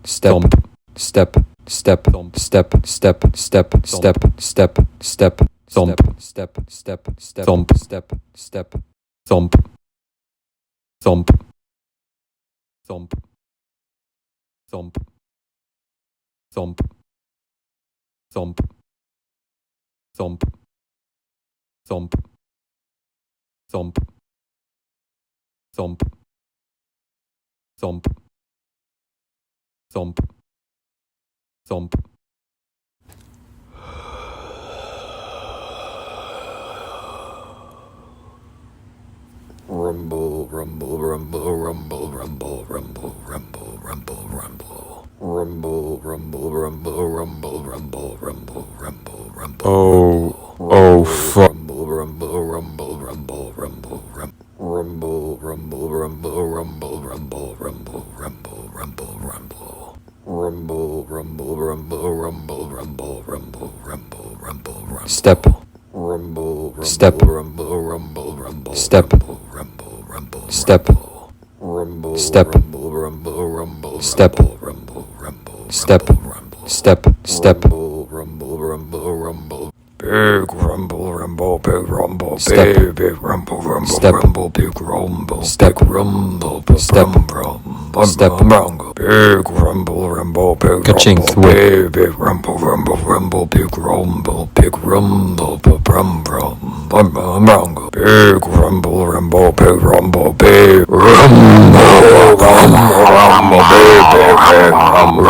step, step, step, step, step, step, step, step, step, thump, step, step, step, thump, step, step, thump, thump, thump, thump, thump, thump, thump, thump, thump, thump, thump, thump, thump. Rumble, rumble, rumble, rumble, rumble, rumble, rumble, rumble, rumble. Rumble, rumble, rumble, rumble, rumble, rumble, rumble, rumble. Oh, fuck. Rumble, rumble, rumble, rumble, rumble, rumble, rumble, rumble, rumble, rumble, rumble, rumble, rumble, rumble, rumble. Rumble, rumble, rumble, rumble, rumble, rumble, rumble, rumble, rumble. Step, Rumble, rumble, step, rumble, rumble, rumble, step, rumble, rumble, rumble, step, rumble, step, rumble, rumble, rumble, step, rumble, rumble, step, rumble, step, step, rumble, rumble, rumble, rumble. Big rumble, rumble, big rumble, step, big rumble, rumble, step, rumble, big rumble, step, big rumble, step, step, rumble, big rumble, rumble, big Ka-chink, rumble, big rumble, rumble, rumble, big rumble, big rumble, rumble, rumble, big rumble, rumble, big rumble, big rumble, rumble, big rumble,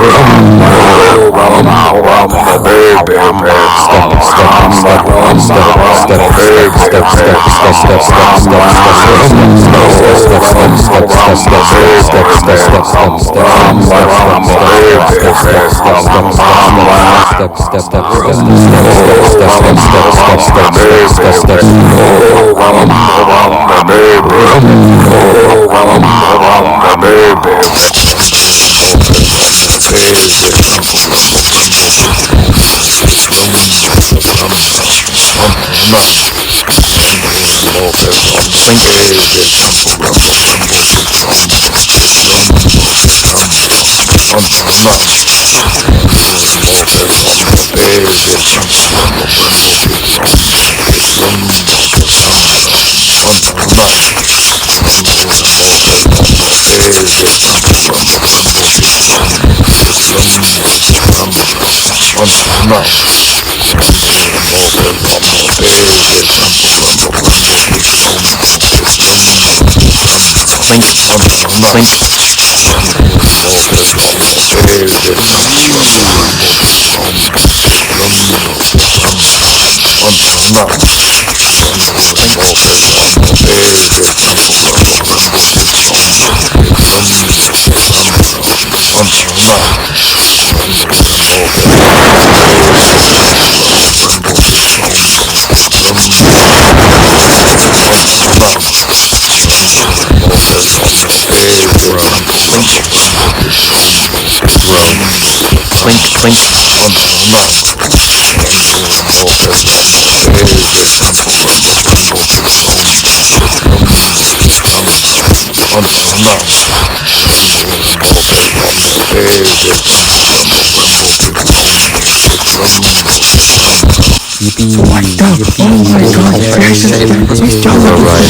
Oh my god, this is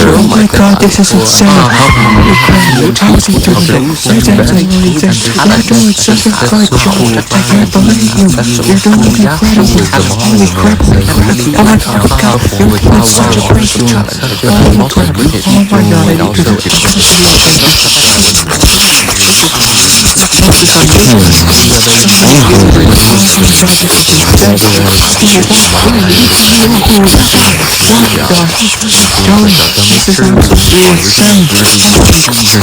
oh my god, this is insane. How is he doing it? That's absolutely insane. You're doing such a good job. I can't believe you. You're doing incredible. Holy crap, holy crap. Oh my god, you're doing such a great job. Holy crap. Oh my god, I need to do this is absolutely insane.